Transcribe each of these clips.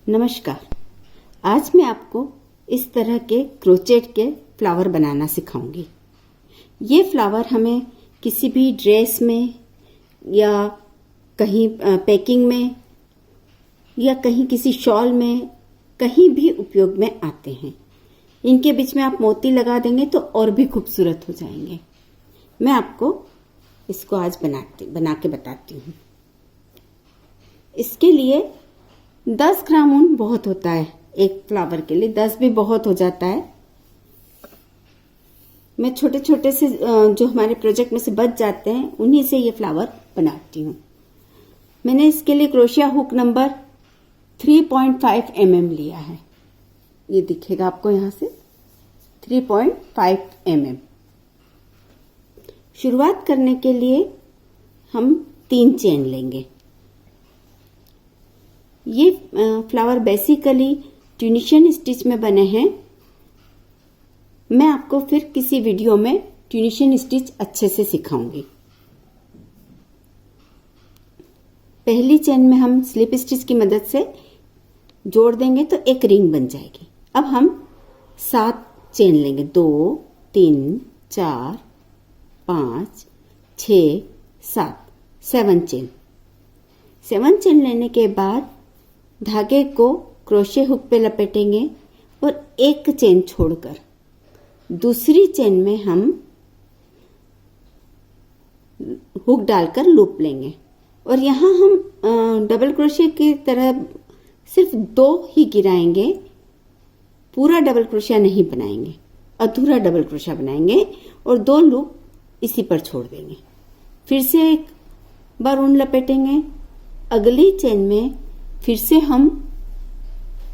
नमस्कार। आज मैं आपको इस तरह के क्रोचेट के फ्लावर बनाना सिखाऊंगी। ये फ्लावर हमें किसी भी ड्रेस में या कहीं पैकिंग में या कहीं किसी शॉल में कहीं भी उपयोग में आते हैं। इनके बीच में आप मोती लगा देंगे तो और भी खूबसूरत हो जाएंगे। मैं आपको इसको आज बना के बताती हूँ। इसके लिए 10 ग्राम ऊन बहुत होता है। एक फ्लावर के लिए 10 भी बहुत हो जाता है। मैं छोटे छोटे से जो हमारे प्रोजेक्ट में से बच जाते हैं उन्हीं से ये फ्लावर बनाती हूँ। मैंने इसके लिए क्रोशिया हुक नंबर 3.5 mm लिया है। ये दिखेगा आपको यहाँ से 3.5 mm। शुरुआत करने के लिए हम 3 चेन लेंगे। ये फ्लावर बेसिकली ट्यूनिशियन स्टिच में बने हैं। मैं आपको फिर किसी वीडियो में ट्यूनिशियन स्टिच अच्छे से सिखाऊंगी। पहली चेन में हम स्लिप स्टिच की मदद से जोड़ देंगे तो एक रिंग बन जाएगी। अब हम 7 चेन लेंगे। 2 3 4 5 6 7 चेन। 7 चेन लेने के बाद धागे को क्रोशे हुक पे लपेटेंगे और एक चेन छोड़कर दूसरी चेन में हम हुक डालकर लूप लेंगे और यहाँ हम डबल क्रोशे की तरह सिर्फ 2 ही गिराएंगे। पूरा डबल क्रोशिया नहीं बनाएंगे, अधूरा डबल क्रोशिया बनाएंगे और 2 लूप इसी पर छोड़ देंगे। फिर से एक बार ऊन लपेटेंगे। अगली चेन में फिर से हम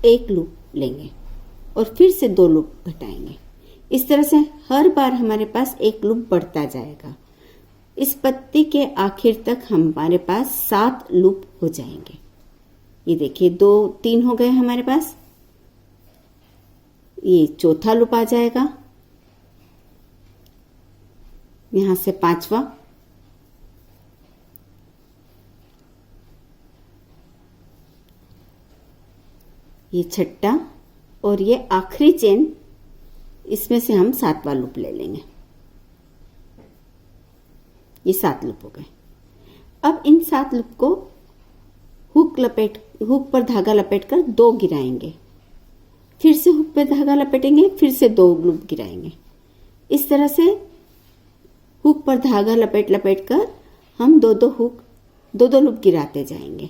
एक लूप लेंगे और फिर से 2 लूप घटाएंगे। इस तरह से हर बार हमारे पास एक लूप बढ़ता जाएगा। इस पत्ती के आखिर तक हमारे पास 7 लूप हो जाएंगे। ये देखिए 2 3 हो गए हमारे पास। ये चौथा लूप आ जाएगा, यहां से 5वां, ये 6ठा और ये आखिरी चेन। इसमें से हम 7वां लूप ले लेंगे। ये 7 लूप हो गए। अब इन 7 लूप को हुक पर धागा लपेटकर 2 गिराएंगे। फिर से हुक पर धागा लपेटेंगे, फिर से 2 लूप गिराएंगे। इस तरह से हुक पर धागा लपेट कर हम 2 लूप गिराते जाएंगे।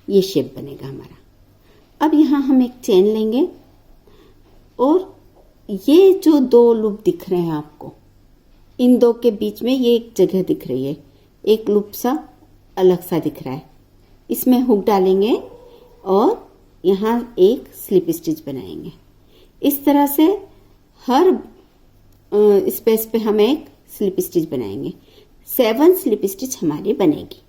ये शेप बनेगा हमारा। अब यहां हम एक चेन लेंगे और ये जो 2 लूप दिख रहे हैं आपको, इन 2 के बीच में ये एक जगह दिख रही है, एक लूप सा अलग सा दिख रहा है। इसमें हुक डालेंगे और यहां एक स्लिप स्टिच बनाएंगे। इस तरह से हर स्पेस पे हम एक स्लिप स्टिच बनाएंगे। 7 स्लिप स्टिच हमारी बनेगी।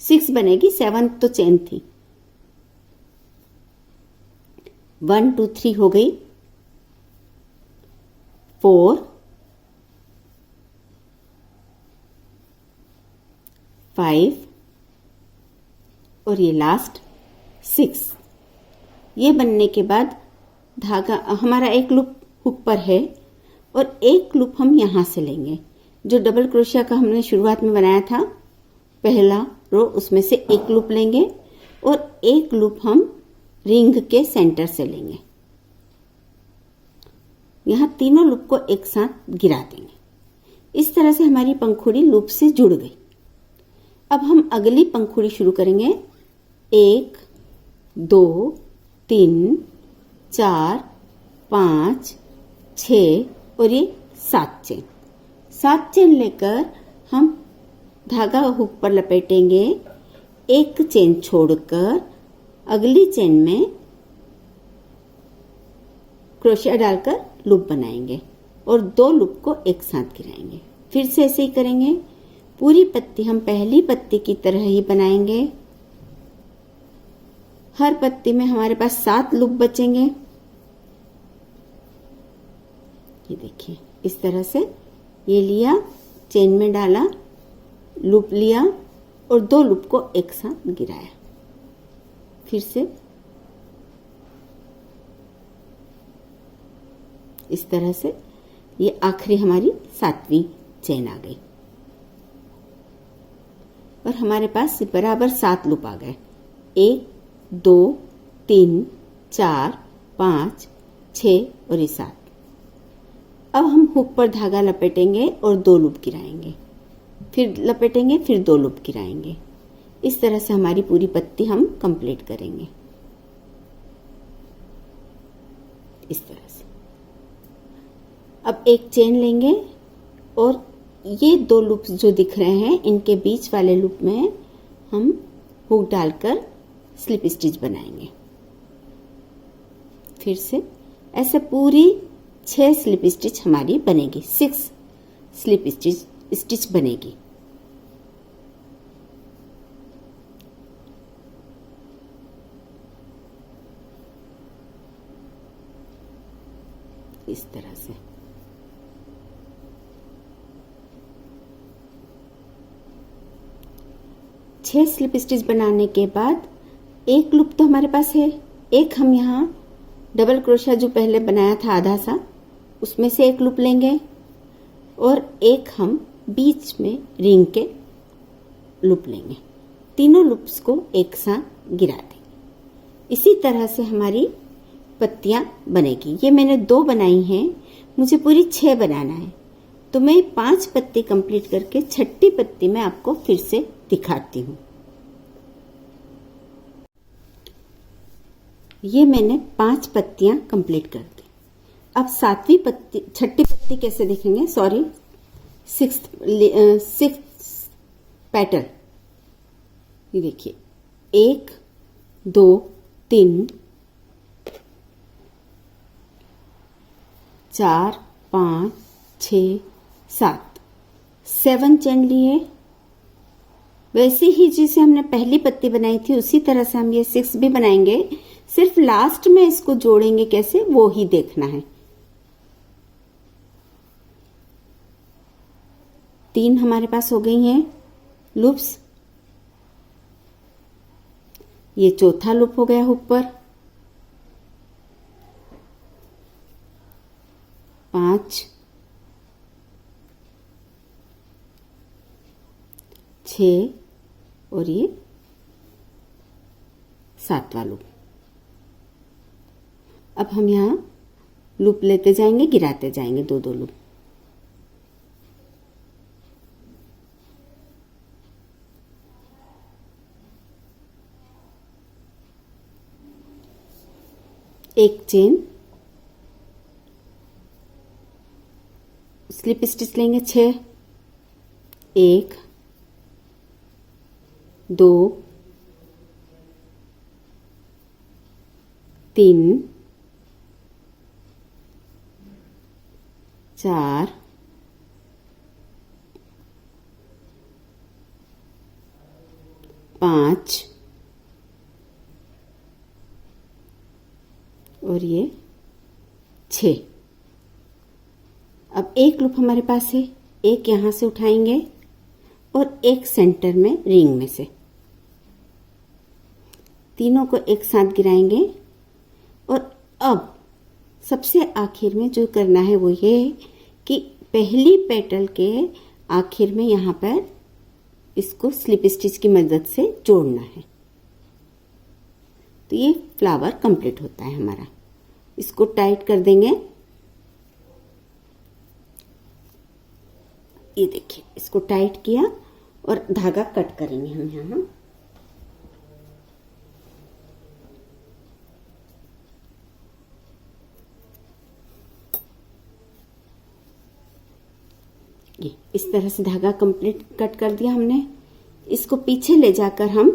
6 बनेगी, 7 तो चेन थी। 1 2 3 हो गई, 4 5 और ये लास्ट 6। ये बनने के बाद धागा हमारा एक लूप हुक पर है और एक लूप हम यहां से लेंगे। जो डबल क्रोशिया का हमने शुरुआत में बनाया था पहला रो, उसमें से एक लूप लेंगे और एक लूप हम रिंग के सेंटर से लेंगे। यहां तीनों लूप को एक साथ गिरा देंगे। इस तरह से हमारी पंखुड़ी लूप से जुड़ गई। अब हम अगली पंखुड़ी शुरू करेंगे। 1 2 3 4 5 6 और ये 7 चेन। 7 चेन लेकर हम धागा हुक पर लपेटेंगे। एक चेन छोड़कर अगली चेन में क्रोशिया डालकर लूप बनाएंगे और 2 लूप को एक साथ गिराएंगे। फिर से ऐसे ही करेंगे। पूरी पत्ती हम पहली पत्ती की तरह ही बनाएंगे। हर पत्ती में हमारे पास 7 लूप बचेंगे। ये देखिए इस तरह से ये लिया, चेन में डाला, लूप लिया और 2 लूप को एक साथ गिराया। फिर से इस तरह से ये आखिरी हमारी 7वीं चेन आ गई और हमारे पास बराबर 7 लूप आ गए। 1 2 3 4 5 6 और ये 7। अब हम हुक पर धागा लपेटेंगे और 2 लूप गिराएंगे, फिर लपेटेंगे, फिर 2 लूप गिराएंगे। इस तरह से हमारी पूरी पत्ती हम कंप्लीट करेंगे। इस तरह से अब एक चेन लेंगे और ये 2 लूप्स जो दिख रहे हैं इनके बीच वाले लूप में हम हुक डालकर स्लिप स्टिच बनाएंगे। फिर से ऐसे पूरी 6 स्लिप स्टिच हमारी बनेगी, 6 स्लिप स्टिच बनेगी। इस तरह से छह स्लिप स्टिच बनाने के बाद एक लूप तो हमारे पास है, एक हम यहाँ डबल क्रोशिया जो पहले बनाया था आधा सा उसमें से एक लूप लेंगे और एक हम बीच में रिंग के लूप लेंगे। तीनों लूप्स को एक साथ गिरा देंगे। इसी तरह से हमारी पत्तियां बनेगी। ये मैंने 2 बनाई हैं, मुझे पूरी 6 बनाना है, तो मैं 5 पत्ती कंप्लीट करके 6ठी पत्ती में आपको फिर से दिखाती हूँ। ये मैंने 5 पत्तियां कंप्लीट कर दी। अब 7वीं पत्ती 6ठी पत्ती कैसे देखेंगे, सॉरी 6th पेटल। ये देखिए 1 2 3 4 5 6 7 7 चेन लिए। वैसे ही जैसे हमने पहली पत्ती बनाई थी उसी तरह से हम ये 6 भी बनाएंगे, सिर्फ लास्ट में इसको जोड़ेंगे कैसे वो ही देखना है। 3 हमारे पास हो गई हैं लूप्स। ये चौथा लूप हो गया हुक पर। 5 6 और ये 7वां लूप। अब हम यहाँ लूप लेते जाएंगे, गिराते जाएंगे 2-2 लूप। एक चेन, स्लिप स्टिच लेंगे 6, 1 2 3 4 5 और ये 6। अब एक लूप हमारे पास है, एक यहां से उठाएंगे और एक सेंटर में रिंग में से तीनों को एक साथ गिराएंगे। और अब सबसे आखिर में जो करना है वो ये कि पहली पेटल के आखिर में यहाँ पर इसको स्लिप स्टिच की मदद से जोड़ना है, तो ये फ्लावर कंप्लीट होता है हमारा। इसको टाइट कर देंगे। ये देखिए इसको टाइट किया और धागा कट करेंगे हम यहाँ। ये इस तरह से धागा कंप्लीट कट कर दिया हमने। इसको पीछे ले जाकर हम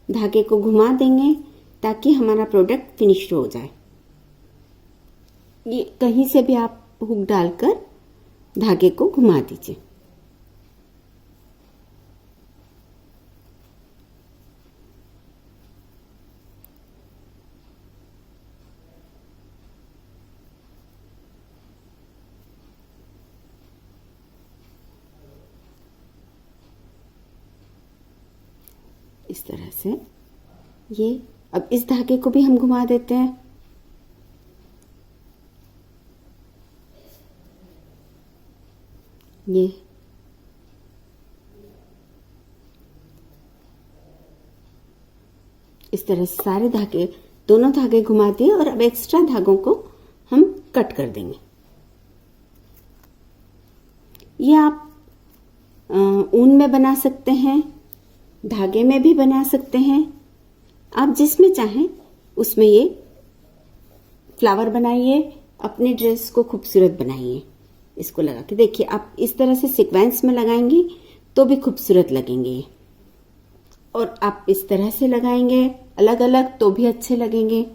धागे को घुमा देंगे ताकि हमारा प्रोडक्ट फिनिश हो जाए। ये कहीं से भी आप हुक डालकर धागे को घुमा दीजिए। इस तरह से ये अब इस धागे को भी हम घुमा देते हैं। ये इस तरह से सारे धागे, दोनों धागे घुमा दिए और अब एक्स्ट्रा धागों को हम कट कर देंगे। ये आप ऊन में बना सकते हैं, धागे में भी बना सकते हैं, आप जिसमें चाहें उसमें ये फ्लावर बनाइए, अपनी ड्रेस को खूबसूरत बनाइए। इसको लगा के देखिए, आप इस तरह से सीक्वेंस में लगाएंगी तो भी खूबसूरत लगेंगे, और आप इस तरह से लगाएंगे अलग अलग तो भी अच्छे लगेंगे।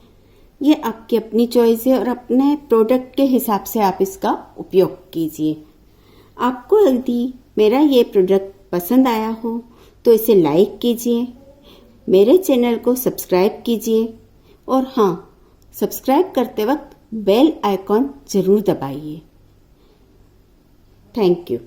ये आपकी अपनी चॉइस है और अपने प्रोडक्ट के हिसाब से आप इसका उपयोग कीजिए। आपको यदि मेरा ये प्रोडक्ट पसंद आया हो तो इसे लाइक कीजिए, मेरे चैनल को सब्सक्राइब कीजिए, और हाँ, सब्सक्राइब करते वक्त बेल आइकॉन जरूर दबाइए। Thank you.